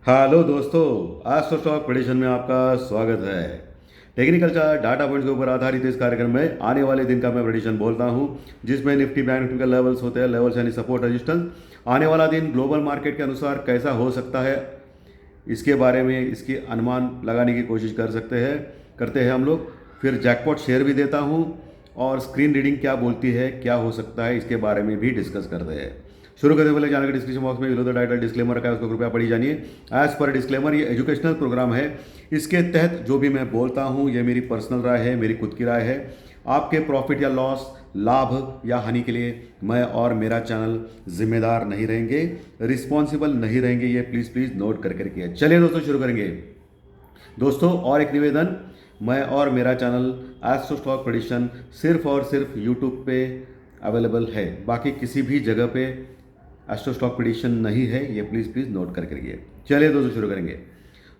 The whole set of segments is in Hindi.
हेलो दोस्तों, आज तो स्टॉक प्रेडिक्शन में आपका स्वागत है। टेक्निकल चार्ट डाटा पॉइंट्स के ऊपर आधारित इस कार्यक्रम में आने वाले दिन का मैं प्रेडिक्शन बोलता हूं, जिसमें निफ्टी बैंक निफ्टी के लेवल्स होते हैं, लेवल्स यानी सपोर्ट रेजिस्टेंस। आने वाला दिन ग्लोबल मार्केट के अनुसार कैसा हो सकता है, इसके बारे में इसकी अनुमान लगाने की कोशिश करते हैं हम लोग। फिर जैकपॉट शेयर भी देता हूँ और स्क्रीन रीडिंग क्या बोलती है, क्या हो सकता है, इसके बारे में भी डिस्कस करते हैं। शुरू करने पहले जानकारी डिस्क्रिप्शन बॉक्स में विलो द टाइटल डिस्क्लेमर रखा है, उसको कृपया पढ़ी जानिए। एज पर डिस्क्लेमर, ये एजुकेशनल प्रोग्राम है। इसके तहत जो भी मैं बोलता हूँ ये मेरी पर्सनल राय है, मेरी खुद की राय है। आपके प्रॉफिट या लॉस, लाभ या हानि के लिए मैं और मेरा चैनल जिम्मेदार नहीं रहेंगे, रिस्पॉन्सिबल नहीं रहेंगे। ये प्लीज़ प्लीज़ नोट करके रखिए। चलिए दोस्तों, शुरू करेंगे। दोस्तों, और एक निवेदन, मैं और मेरा चैनल एस्ट्रो स्टॉक प्रेडिक्शन सिर्फ और सिर्फ यूट्यूब पे अवेलेबल है, बाकी किसी भी जगह पे एस्ट्रो स्टॉक प्रेडिक्शन नहीं है। ये प्लीज़ प्लीज़ नोट करके रखिए। चलिए दोस्तों, शुरू करेंगे।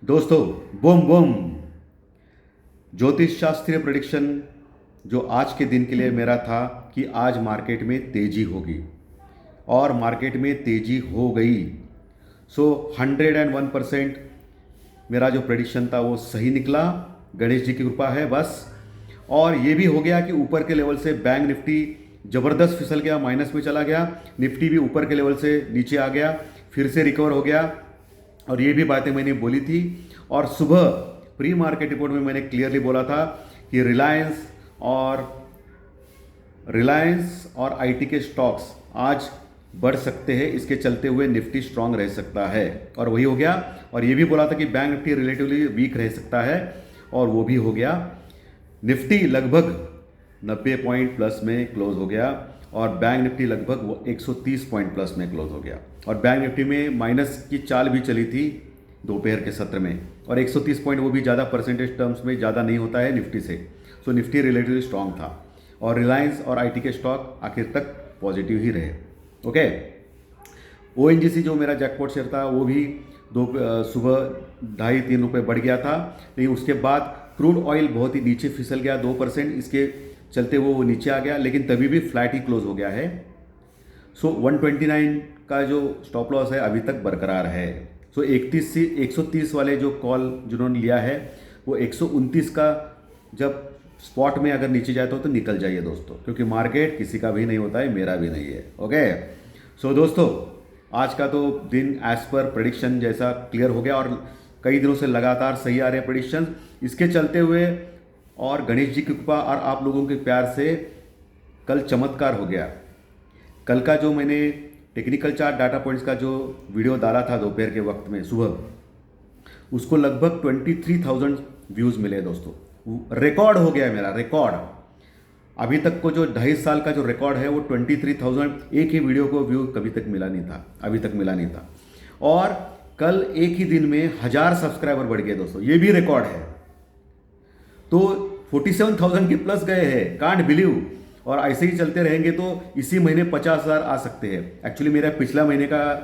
दोस्तों, बूम बूम, ज्योतिष शास्त्रीय प्रेडिक्शन जो आज के दिन के लिए मेरा था कि आज मार्केट में तेजी होगी, और मार्केट में तेजी हो गई। 101% मेरा जो प्रेडिक्शन था वो सही निकला। गणेश जी की कृपा है बस। और ये भी हो गया कि ऊपर के लेवल से बैंक निफ्टी ज़बरदस्त फिसल गया, माइनस में चला गया। निफ्टी भी ऊपर के लेवल से नीचे आ गया, फिर से रिकवर हो गया। और ये भी बातें मैंने बोली थी, और सुबह प्री मार्केट रिपोर्ट में मैंने क्लियरली बोला था कि रिलायंस और आईटी के स्टॉक्स आज बढ़ सकते हैं, इसके चलते हुए निफ्टी स्ट्रांग रह सकता है, और वही हो गया। और ये भी बोला था कि बैंक निफ्टी रिलेटिवली वीक रह सकता है, और वो भी हो गया। निफ्टी लगभग 90 पॉइंट प्लस में क्लोज हो गया, और बैंक निफ्टी लगभग 130 पॉइंट प्लस में क्लोज हो गया। और बैंक निफ्टी में माइनस की चाल भी चली थी दोपहर के सत्र में, और 130 पॉइंट वो भी ज़्यादा परसेंटेज टर्म्स में ज़्यादा नहीं होता है निफ्टी से। सो निफ्टी रिलेटिवली स्ट्रांग था, और रिलायंस और आईटी के स्टॉक आखिर तक पॉजिटिव ही रहे। ओके। ओएनजीसी जो मेरा जैकपॉट शेयर था वो भी सुबह 2.5-3 रुपये बढ़ गया था, लेकिन उसके बाद क्रूड ऑयल बहुत ही नीचे फिसल गया 2%, इसके चलते वो नीचे आ गया, लेकिन तभी भी फ्लैट ही क्लोज हो गया है। 129 का जो स्टॉप लॉस है अभी तक बरकरार है। 130 वाले जो कॉल जिन्होंने लिया है वो 129 का जब स्पॉट में अगर नीचे जाए तो निकल जाइए दोस्तों, क्योंकि मार्केट किसी का भी नहीं होता है, मेरा भी नहीं है। ओके। दोस्तों, आज का तो दिन एज पर प्रेडिक्शन जैसा क्लियर हो गया, और कई दिनों से लगातार सही आ रहे हैं प्रेडिक्शन। इसके चलते हुए और गणेश जी की कृपा और आप लोगों के प्यार से कल चमत्कार हो गया। कल का जो मैंने टेक्निकल चार्ट डाटा पॉइंट्स का जो वीडियो डाला था दोपहर के वक्त में सुबह, उसको लगभग 23,000 व्यूज़ मिले दोस्तों। रिकॉर्ड हो गया है मेरा, रिकॉर्ड। अभी तक को जो 2.5 साल का जो रिकॉर्ड है वो 23,000, एक ही वीडियो को व्यू कभी तक मिला नहीं था, अभी तक मिला नहीं था। और कल एक ही दिन में 1000 सब्सक्राइबर बढ़ गए दोस्तों, ये भी रिकॉर्ड है। तो 47,000 के प्लस गए हैं, कांट बिलीव। और ऐसे ही चलते रहेंगे तो इसी महीने 50,000 आ सकते हैं। एक्चुअली मेरा पिछला महीने का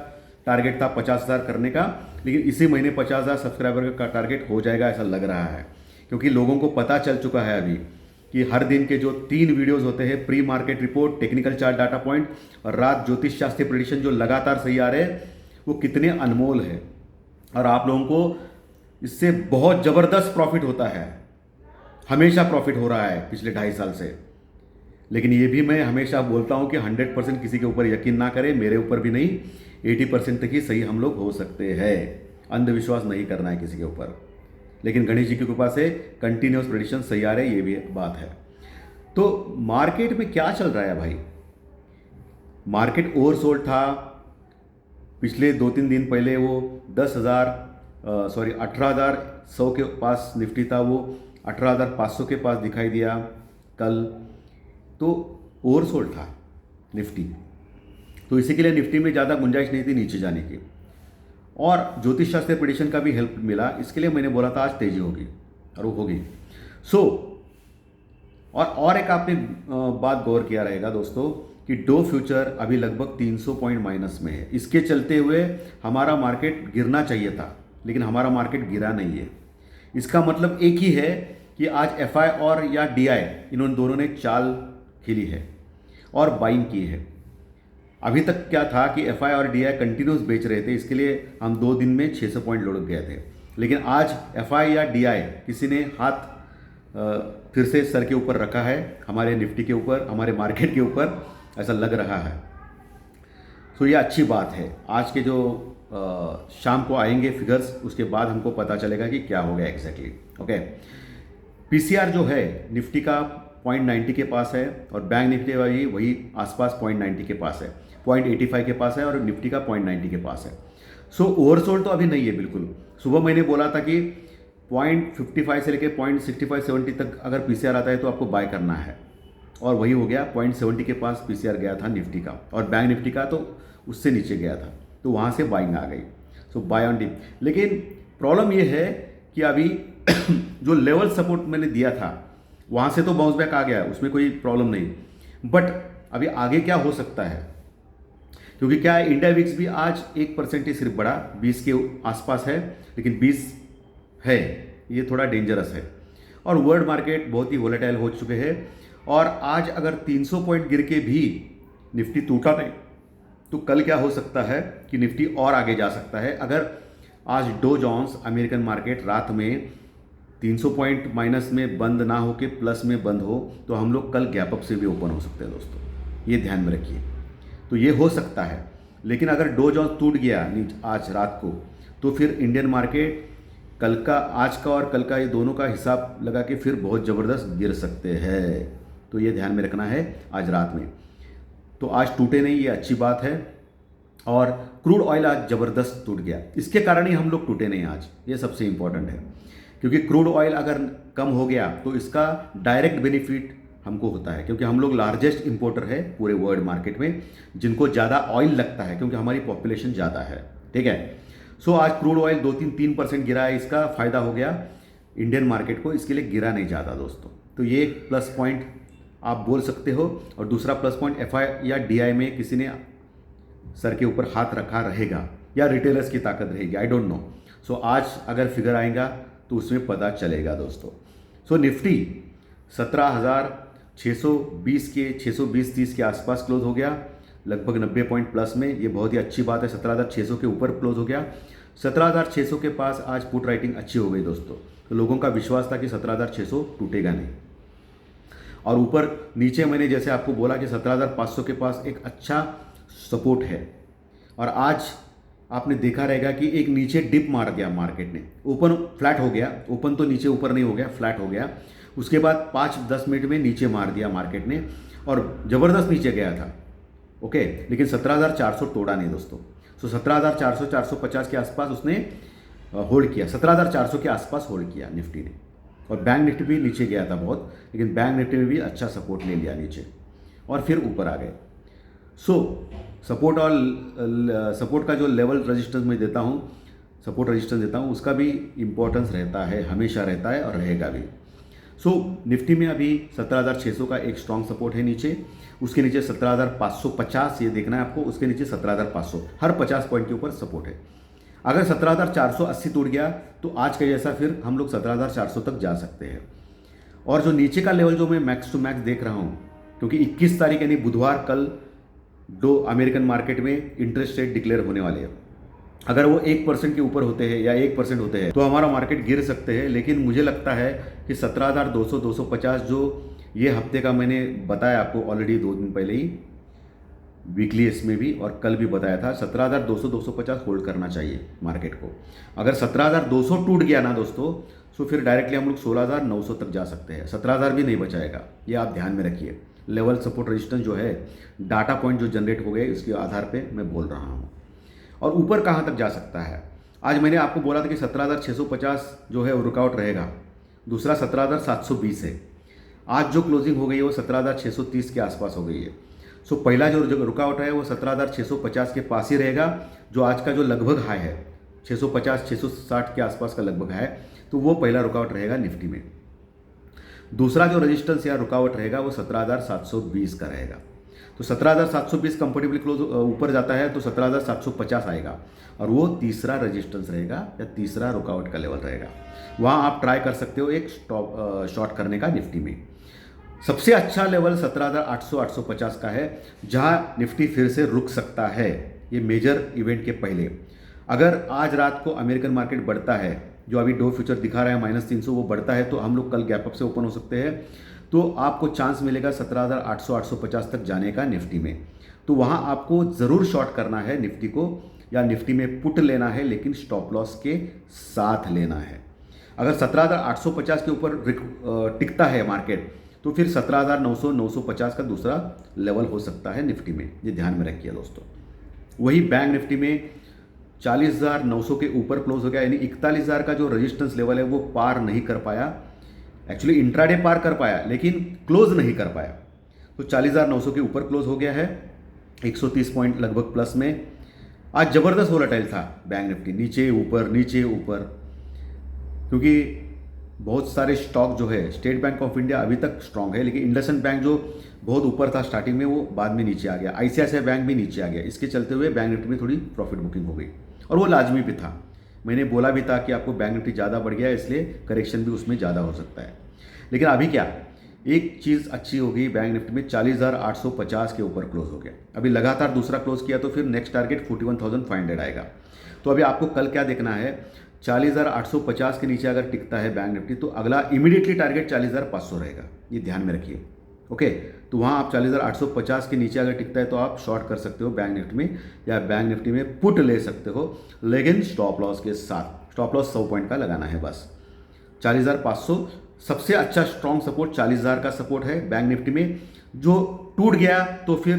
टारगेट था 50,000 करने का, लेकिन इसी महीने 50,000 सब्सक्राइबर का टारगेट हो जाएगा ऐसा लग रहा है, क्योंकि लोगों को पता चल चुका है अभी कि हर दिन के जो 3 वीडियोस होते हैं, pre market report, technical chart data point और रात ज्योतिष शास्त्रीय प्रेडिक्शन जो लगातार सही आ रहे हैं, वो कितने अनमोल है। और आप लोगों को इससे बहुत ज़बरदस्त प्रॉफिट होता है, हमेशा प्रॉफिट हो रहा है पिछले 2.5 साल से। लेकिन ये भी मैं हमेशा बोलता हूँ कि 100% किसी के ऊपर यकीन ना करें, मेरे ऊपर भी नहीं। 80% तक ही सही हम लोग हो सकते हैं। अंधविश्वास नहीं करना है किसी के ऊपर, लेकिन गणेश जी की कृपा से कंटिन्यूस प्रेडिक्शन सही आ रहे, ये भी बात है। तो मार्केट में क्या चल रहा है भाई? मार्केट ओवरसोल्ड था। पिछले 2-3 दिन पहले वो 18,100 के पास निफ्टी था, वो 18,500 के पास दिखाई दिया कल। तो ओवरसोल्ड था निफ्टी, तो इसी के लिए निफ्टी में ज़्यादा गुंजाइश नहीं थी नीचे जाने की। और ज्योतिष शास्त्र प्रेडिक्शन का भी हेल्प मिला, इसके लिए मैंने बोला था आज तेजी होगी, और वो होगी। और एक आपने बात गौर किया रहेगा दोस्तों कि डो फ्यूचर अभी लगभग 300 पॉइंट माइनस में है। इसके चलते हुए हमारा मार्केट गिरना चाहिए था, लेकिन हमारा मार्केट गिरा नहीं है। इसका मतलब एक ही है कि आज एफआई और या डीआई, इन्होंने दोनों ने चाल खेली है और बाइंग की है। अभी तक क्या था कि एफआई और डीआई कंटिन्यूस बेच रहे थे, इसके लिए हम 2 दिन में 600 पॉइंट लुढ़क गए थे। लेकिन आज एफआई या डीआई किसी ने हाथ फिर से सर के ऊपर रखा है, हमारे निफ्टी के ऊपर, हमारे मार्केट के ऊपर, ऐसा लग रहा है। तो ये अच्छी बात है। आज के जो शाम को आएंगे फिगर्स, उसके बाद हमको पता चलेगा कि क्या हो गया एग्जैक्टली। ओके, पीसीआर जो है निफ्टी का 0.90 के पास है और बैंक निफ्टी वाली वही आसपास 0.90 के पास है, 0.85 के पास है और निफ्टी का 0.90 के पास है। सो ओवरसोल्ड तो अभी नहीं है बिल्कुल। सुबह मैंने बोला था कि 0.55 से लेकर 0.65-70 तक अगर पीसीआर आता है तो आपको बाय करना है, और वही हो गया। 0.70 के पास पीसीआर गया था निफ्टी का, और बैंक निफ्टी का तो उससे नीचे गया था, तो वहाँ से बाइंग आ गई। सो बाय ऑन डिप। लेकिन प्रॉब्लम ये है कि अभी जो लेवल सपोर्ट मैंने दिया था वहाँ से तो बाउंस बैक आ गया, उसमें कोई प्रॉब्लम नहीं। बट अभी आगे क्या हो सकता है, क्योंकि क्या है, इंडिया विक्स भी आज 1% ही सिर्फ बढ़ा, 20 के आसपास है, लेकिन 20 है, ये थोड़ा डेंजरस है। और वर्ल्ड मार्केट बहुत ही वोलेटाइल हो चुके हैं, और आज अगर 300 पॉइंट गिर के भी निफ्टी टूटा नहीं तो कल क्या हो सकता है कि निफ्टी और आगे जा सकता है। अगर आज डो जोन्स अमेरिकन मार्केट रात में 300 पॉइंट माइनस में बंद ना हो के प्लस में बंद हो तो हम लोग कल गैप अप से भी ओपन हो सकते हैं दोस्तों, ये ध्यान में रखिए। तो ये हो सकता है। लेकिन अगर डो जोन्स टूट गया आज रात को, तो फिर इंडियन मार्केट कल का, आज का और कल का, ये दोनों का हिसाब लगा के फिर बहुत ज़बरदस्त गिर सकते हैं। तो ये ध्यान में रखना है आज रात में। तो आज टूटे नहीं, ये अच्छी बात है। और क्रूड ऑयल आज ज़बरदस्त टूट गया, इसके कारण ही हम लोग टूटे नहीं आज, ये सबसे इंपॉर्टेंट है। क्योंकि क्रूड ऑयल अगर कम हो गया तो इसका डायरेक्ट बेनिफिट हमको होता है, क्योंकि हम लोग लार्जेस्ट इंपोर्टर है पूरे वर्ल्ड मार्केट में, जिनको ज़्यादा ऑयल लगता है, क्योंकि हमारी पॉपुलेशन ज़्यादा है। ठीक है। सो आज क्रूड ऑयल 2-3% गिरा है, इसका फ़ायदा हो गया इंडियन मार्केट को, इसके लिए गिरा नहीं ज़्यादा दोस्तों। तो ये एक प्लस पॉइंट आप बोल सकते हो। और दूसरा प्लस पॉइंट, एफआई या डीआई में किसी ने सर के ऊपर हाथ रखा रहेगा, या रिटेलर्स की ताकत रहेगी, आई डोंट नो। सो आज अगर फिगर आएगा तो उसमें पता चलेगा दोस्तों। सो निफ्टी 17,620 के 620-30 के आसपास क्लोज हो गया, लगभग 90 पॉइंट प्लस में। ये बहुत ही अच्छी बात है। 17,600 के ऊपर क्लोज हो गया। 17,600 के पास आज पुट राइटिंग अच्छी हो गई दोस्तों। तो लोगों का विश्वास था कि 17,600 टूटेगा नहीं। और ऊपर नीचे मैंने जैसे आपको बोला कि 17,500 के पास एक अच्छा सपोर्ट है। और आज आपने देखा रहेगा कि एक नीचे डिप मार दिया मार्केट ने, ओपन फ्लैट हो गया, ओपन तो नीचे ऊपर नहीं हो गया, फ्लैट हो गया। उसके बाद 5-10 मिनट में नीचे मार दिया मार्केट ने, और ज़बरदस्त नीचे गया था। ओके, लेकिन 17,400 तोड़ा नहीं दोस्तों। सो 17,400-450 के आसपास उसने होल्ड किया, 17,400 के आसपास होल्ड किया निफ्टी ने। और बैंक निफ्टी भी नीचे गया था बहुत, लेकिन बैंक निफ्टी में भी अच्छा सपोर्ट ले लिया नीचे, और फिर ऊपर आ गए। सो सपोर्ट और सपोर्ट का जो लेवल रेजिस्टेंस मैं देता हूँ, सपोर्ट रेजिस्टेंस देता हूँ, उसका भी इम्पोर्टेंस रहता है, हमेशा रहता है और रहेगा भी। सो निफ्टी में अभी 17,600 का एक स्ट्रॉन्ग सपोर्ट है नीचे, उसके नीचे 17,550 ये देखना है आपको, उसके नीचे 17,500, हर 50 पॉइंट के ऊपर सपोर्ट है। अगर 17,480 टूट गया तो आज के जैसा फिर हम लोग 17,400 तक जा सकते हैं। और जो नीचे का लेवल जो मैं मैक्स टू मैक्स देख रहा हूँ, क्योंकि 21 तारीख यानी बुधवार, कल दो अमेरिकन मार्केट में इंटरेस्ट रेट डिक्लेयर होने वाले हैं। अगर वो 1% के ऊपर होते हैं या 1% होते हैं तो हमारा मार्केट गिर सकते हैं। लेकिन मुझे लगता है कि 17,200-250 जो ये हफ्ते का मैंने बताया आपको ऑलरेडी 2 दिन पहले ही वीकली इसमें भी, और कल भी बताया था, 17,200-250 होल्ड करना चाहिए मार्केट को। अगर 17,200 टूट गया ना दोस्तों, तो फिर डायरेक्टली हम लोग 16,900 तक जा सकते हैं, 17,000 भी नहीं बचाएगा। ये आप ध्यान में रखिए। लेवल सपोर्ट रेजिस्टेंस जो है, डाटा पॉइंट जो जनरेट हो गए उसके आधार पे मैं बोल रहा हूँ। और ऊपर कहाँ तक जा सकता है, आज मैंने आपको बोला था कि 17,650 जो है वो रुकआउट रहेगा। दूसरा 17,720 है। आज जो क्लोजिंग हो गई है वो 17,630 के आसपास हो गई है। सो पहला जो रुकआउट है वो 17,650 के पास ही रहेगा, जो आज का जो लगभग हाई है 650-660 के आसपास का लगभग है, तो वो पहला रुकआउट रहेगा निफ्टी में। दूसरा जो रेजिस्टेंस या रुकावट रहेगा वो 17,720 का रहेगा। तो 17,720 कंफर्टेबली क्लोज ऊपर जाता है तो 17,750 आएगा, और वो तीसरा रेजिस्टेंस रहेगा या तीसरा रुकावट का लेवल रहेगा। वहाँ आप ट्राई कर सकते हो एक स्टॉप शॉर्ट करने का निफ्टी में। सबसे अच्छा लेवल 17,800 850 का है, जहां निफ्टी फिर से रुक सकता है ये मेजर इवेंट के पहले। अगर आज रात को अमेरिकन मार्केट बढ़ता है, जो अभी डो फ्यूचर दिखा रहा है -300, वो बढ़ता है तो हम लोग कल गैप अप से ओपन हो सकते हैं, तो आपको चांस मिलेगा 17,800 850 तक जाने का निफ्टी में। तो वहाँ आपको ज़रूर शॉर्ट करना है निफ्टी को, या निफ्टी में पुट लेना है, लेकिन स्टॉप लॉस के साथ लेना है। अगर 17,850 के ऊपर टिकता है मार्केट, तो फिर 17,900 950 का दूसरा लेवल हो सकता है निफ्टी में, ये ध्यान में रखिए दोस्तों। वही बैंक निफ्टी में 40,900 के ऊपर क्लोज हो गया, यानी 41,000 का जो रेजिस्टेंस लेवल है वो पार नहीं कर पाया। एक्चुअली इंट्राडे पार कर पाया लेकिन क्लोज नहीं कर पाया, तो 40,900 के ऊपर क्लोज हो गया है, 130 पॉइंट लगभग प्लस में। आज ज़बरदस्त वोलेटाइल था बैंक निफ्टी, नीचे ऊपर, क्योंकि बहुत सारे स्टॉक जो है, स्टेट बैंक ऑफ इंडिया अभी तक स्ट्रांग है, लेकिन इंडसइंड बैंक जो बहुत ऊपर था स्टार्टिंग में, वो बाद में नीचे आ गया। आईसीआईसीआई बैंक भी नीचे आ गया। इसके चलते हुए बैंक निफ्टी में थोड़ी प्रॉफिट बुकिंग हो गई, और वो लाजमी भी था। मैंने बोला भी था कि आपको बैंक निफ्टी ज़्यादा बढ़ गया है, इसलिए करेक्शन भी उसमें ज़्यादा हो सकता है। लेकिन अभी क्या, एक चीज़ अच्छी हो गई, बैंक निफ्टी में 40,850 के ऊपर क्लोज हो गया। अभी लगातार दूसरा क्लोज किया तो फिर नेक्स्ट टारगेट 41,500 आएगा। तो अभी आपको कल क्या देखना है, 40,850 के नीचे अगर टिकता है बैंक निफ्टी, तो अगला इमीडिएटली टारगेट 40,500 रहेगा, ये ध्यान में रखिए। ओके, तो वहाँ आप 40,850 के नीचे अगर टिकता है तो आप शॉर्ट कर सकते हो बैंक निफ्टी में, या बैंक निफ्टी में पुट ले सकते हो, लेकिन स्टॉप लॉस के साथ। स्टॉप लॉस 100 पॉइंट का लगाना है बस। 40,500 सबसे अच्छा स्ट्रॉन्ग सपोर्ट, 40,000 का सपोर्ट है बैंक निफ्टी में। जो टूट गया तो फिर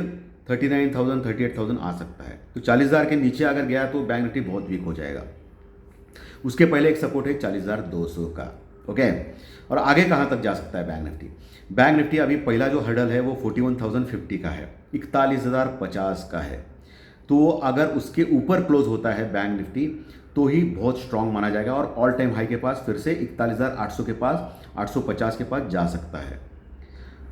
39,000 38,000 आ सकता है। तो 40,000 के नीचे अगर गया तो बैंक निफ्टी बहुत वीक हो जाएगा। उसके पहले एक सपोर्ट है 40,200 का। ओके, और आगे कहाँ तक जा सकता है बैंक निफ्टी? बैंक निफ्टी अभी पहला जो हर्डल है वो 41,050 का है, 41,050 का है। तो अगर उसके ऊपर क्लोज होता है बैंक निफ्टी तो ही बहुत स्ट्रांग माना जाएगा, और ऑल टाइम हाई के पास फिर से 41,800 के पास, 850 के पास जा सकता है।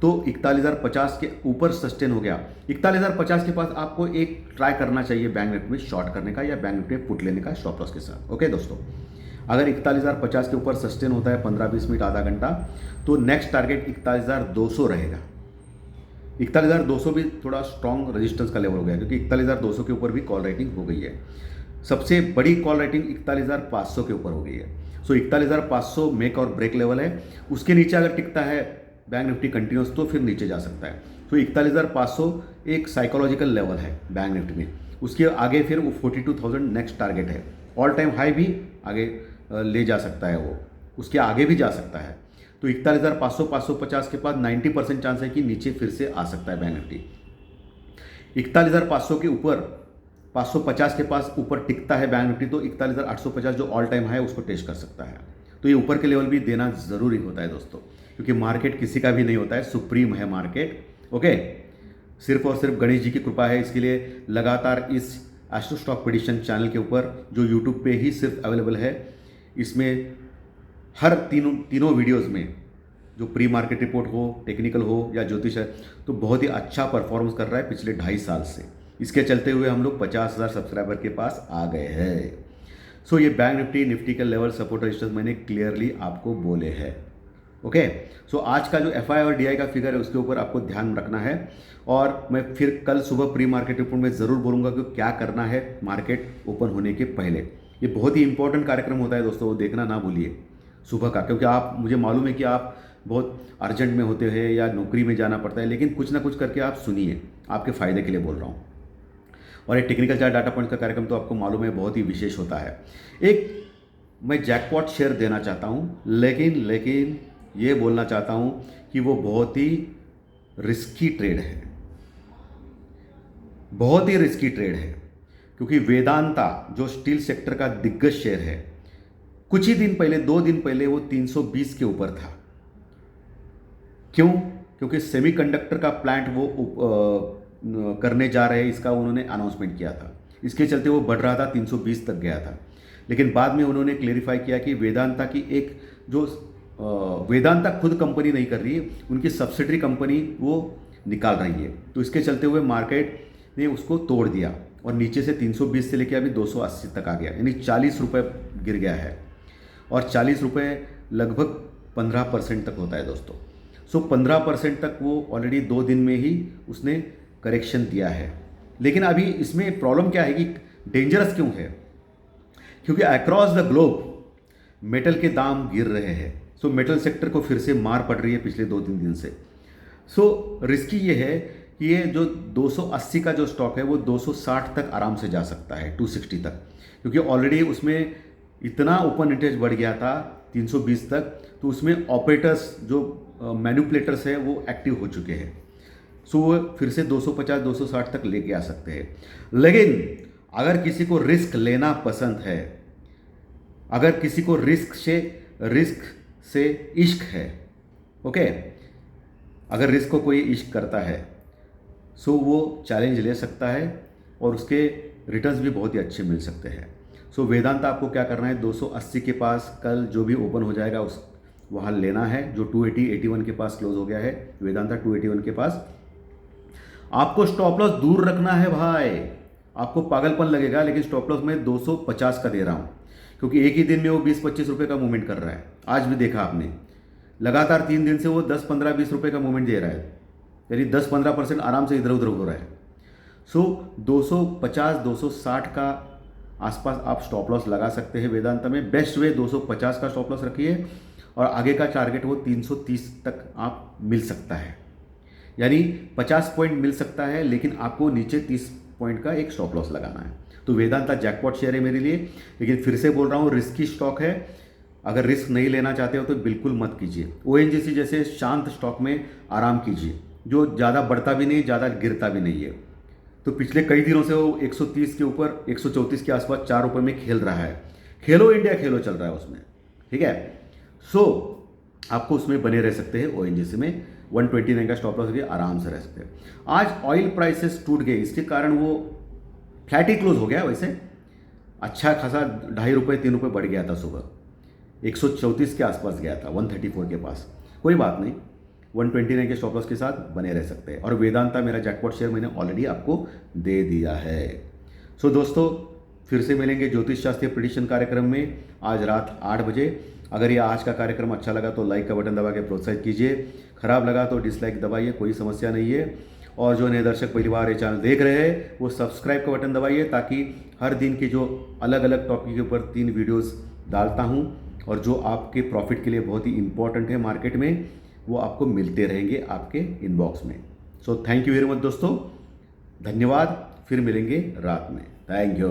तो 41,050 के ऊपर सस्टेन हो गया। 41,050 के पास आपको एक ट्राई करना चाहिए बैंक निफ्टी में शॉर्ट करने का, या बैंक निफ्टी में पुट लेने का स्टॉप लॉस के साथ। ओके दोस्तों, अगर 41,050 के ऊपर सस्टेन होता है 15-20 मिनट आधा घंटा, तो नेक्स्ट टारगेट 41,200 रहेगा। 41,200 भी थोड़ा स्ट्रॉन्ग रेजिस्टेंस का लेवल हो गया, क्योंकि 41,200 के ऊपर भी कॉल राइटिंग हो गई है। सबसे बड़ी कॉल राइटिंग 41,500 के ऊपर हो गई है। सो 41,500 मेक और ब्रेक लेवल है। उसके नीचे अगर टिकता है बैंक निफ्टी कंटिन्यूस तो फिर नीचे जा सकता है। तो 41,500 एक साइकोलॉजिकल लेवल है बैंक निफ्टी में। उसके आगे फिर वो 42,000 नेक्स्ट टारगेट है। ऑल टाइम हाई भी आगे ले जा सकता है, वो उसके आगे भी जा सकता है। तो 41,500 550 के बाद 90% चांस है कि नीचे फिर से आ सकता है बैंक निफ्टी। 41,500 के ऊपर 550 के पास ऊपर टिकता है बैंक निफ्टी, तो 41,850 जो ऑल टाइम हाई है उसको टेस्ट कर सकता है। तो ये ऊपर के लेवल भी देना ज़रूरी होता है दोस्तों, क्योंकि मार्केट किसी का भी नहीं होता है, सुप्रीम है मार्केट। ओके, सिर्फ और सिर्फ गणेश जी की कृपा है। इसके लिए लगातार इस एस्ट्रो स्टॉक प्रेडिक्शन चैनल के ऊपर, जो यूट्यूब पे ही सिर्फ अवेलेबल है, इसमें हर तीनों वीडियोस में जो प्री मार्केट रिपोर्ट हो, टेक्निकल हो या ज्योतिष है, तो बहुत ही अच्छा परफॉर्मेंस कर रहा है पिछले 2.5 साल से। इसके चलते हुए हम लोग 50,000 सब्सक्राइबर के पास आ गए हैं। सो ये बैंक निफ्टी के लेवल सपोर्ट रजिस्टर्स मैंने क्लियरली आपको बोले हैं। ओके, सो आज का जो एफआई और डीआई का फिगर है उसके ऊपर आपको ध्यान रखना है, और मैं फिर कल सुबह प्री मार्केट रिपोर्ट में ज़रूर बोलूँगा कि क्या करना है मार्केट ओपन होने के पहले। ये बहुत ही इंपॉर्टेंट कार्यक्रम होता है दोस्तों, वो देखना ना भूलिए सुबह का, क्योंकि आप, मुझे मालूम है कि आप बहुत अर्जेंट में होते हैं या नौकरी में जाना पड़ता है, लेकिन कुछ ना कुछ करके आप सुनिए, आपके फ़ायदे के लिए बोल रहा हूँ। और ये टेक्निकल चार्ट डाटा पॉइंट का कार्यक्रम तो आपको मालूम है बहुत ही विशेष होता है। एक मैं जैकपॉट शेयर देना चाहता हूँ, लेकिन ये बोलना चाहता हूँ कि वो बहुत ही रिस्की ट्रेड है, बहुत ही रिस्की ट्रेड है, क्योंकि वेदांता जो स्टील सेक्टर का दिग्गज शेयर है, कुछ ही दिन पहले, 2 दिन पहले वो 320 के ऊपर था। क्यों? क्योंकि सेमीकंडक्टर का प्लांट वो करने जा रहे हैं, इसका उन्होंने अनाउंसमेंट किया था। इसके चलते वो बढ़ रहा था, 320 तक गया था। लेकिन बाद में उन्होंने क्लेरिफाई किया कि वेदांता की एक जो वेदांता खुद कंपनी नहीं कर रही है, उनकी सब्सिडरी कंपनी वो निकाल रही है। तो इसके चलते हुए मार्केट ने उसको तोड़ दिया और नीचे से 320 से लेकर अभी 280 तक आ गया, यानी 40 रुपये गिर गया है। और 40 रुपये लगभग 15% तक होता है दोस्तों। सो 15% तक वो ऑलरेडी 2 दिन में ही उसने करेक्शन दिया है। लेकिन अभी इसमें प्रॉब्लम क्या है कि डेंजरस क्यों है, क्योंकि अक्रॉस द ग्लोब मेटल के दाम गिर रहे हैं। सो मेटल सेक्टर को फिर से मार पड़ रही है पिछले 2-3 दिन से। सो रिस्की ये है कि ये जो 280 का जो स्टॉक है वो 260 तक आराम से जा सकता है, 260 तक, क्योंकि ऑलरेडी उसमें इतना ओपन इंटरेस्ट बढ़ गया था 320 तक, तो उसमें ऑपरेटर्स जो मैनिपुलेटर्स है वो एक्टिव हो चुके हैं। सो वो फिर से 250-260 तक लेके आ सकते हैं। लेकिन अगर किसी को रिस्क लेना पसंद है, अगर किसी को रिस्क से इश्क है, ओके, अगर रिस्क को कोई इश्क करता है सो वो चैलेंज ले सकता है और उसके रिटर्न्स भी बहुत ही अच्छे मिल सकते हैं। सो वेदांता आपको क्या करना है, 280 के पास कल जो भी ओपन हो जाएगा उस वहाँ लेना है। जो 281 के पास क्लोज हो गया है वेदांता 281 के पास, आपको स्टॉप लॉस दूर रखना है भाई। आपको पागलपन लगेगा लेकिन स्टॉप लॉस मैं 250 का दे रहा हूँ, क्योंकि एक ही दिन में वो 20-25 रुपये का मूवमेंट कर रहा है। आज भी देखा आपने, लगातार 3 दिन से वो 10-15-20 रुपये का मूवमेंट दे रहा है, यानी 10-15% आराम से इधर उधर हो रहा है। सो 250-260 का आसपास आप स्टॉप लॉस लगा सकते हैं वेदांता में। बेस्ट वे 250 का स्टॉप लॉस रखिए और आगे का टारगेट वो 330 तक आप मिल सकता है, यानी 50 पॉइंट मिल सकता है, लेकिन आपको नीचे 30 पॉइंट का एक स्टॉप लॉस लगाना है। तो वेदांता जैकपॉट शेयर है मेरे लिए, लेकिन फिर से बोल रहा हूँ रिस्की स्टॉक है। अगर रिस्क नहीं लेना चाहते हो तो बिल्कुल मत कीजिए। ओएनजीसी जैसे शांत स्टॉक में आराम कीजिए, जो ज़्यादा बढ़ता भी नहीं, ज़्यादा गिरता भी नहीं है। तो पिछले कई दिनों से वो 130 के ऊपर 134 के आसपास 4 रुपये में खेल रहा है। खेलो इंडिया खेलो चल रहा है उसमें, ठीक है। सो आपको उसमें बने रह सकते हैं। ओएनजीसी में 129 का स्टॉप लॉस रखिए, आराम से रह सकते हैं। आज ऑयल प्राइसेस टूट गए, इसके कारण वो फ्लैट ही क्लोज हो गया। वैसे अच्छा खासा 2.5 रुपये 3 रुपये बढ़ गया था, सुबह 134 के आसपास गया था, 134 के पास। कोई बात नहीं, 129 के स्टॉप लॉस के साथ बने रह सकते हैं। और वेदांता मेरा जैकपॉट शेयर मैंने ऑलरेडी आपको दे दिया है। सो दोस्तों, फिर से मिलेंगे ज्योतिष शास्त्रीय प्रेडिक्शन कार्यक्रम में आज रात 8 बजे। अगर ये आज का कार्यक्रम अच्छा लगा तो लाइक का बटन दबा के प्रोत्साहित कीजिए, खराब लगा तो डिसलाइक दबाइए, कोई समस्या नहीं है। और जो नए दर्शक पहली बार ये चैनल देख रहे हैं वो सब्सक्राइब का बटन दबाइए, ताकि हर दिन के जो अलग अलग टॉपिक के ऊपर 3 वीडियोस डालता हूँ और जो आपके प्रॉफिट के लिए बहुत ही इंपॉर्टेंट है मार्केट में, वो आपको मिलते रहेंगे आपके इनबॉक्स में। So thank you very much दोस्तों, धन्यवाद। फिर मिलेंगे रात में। Thank you.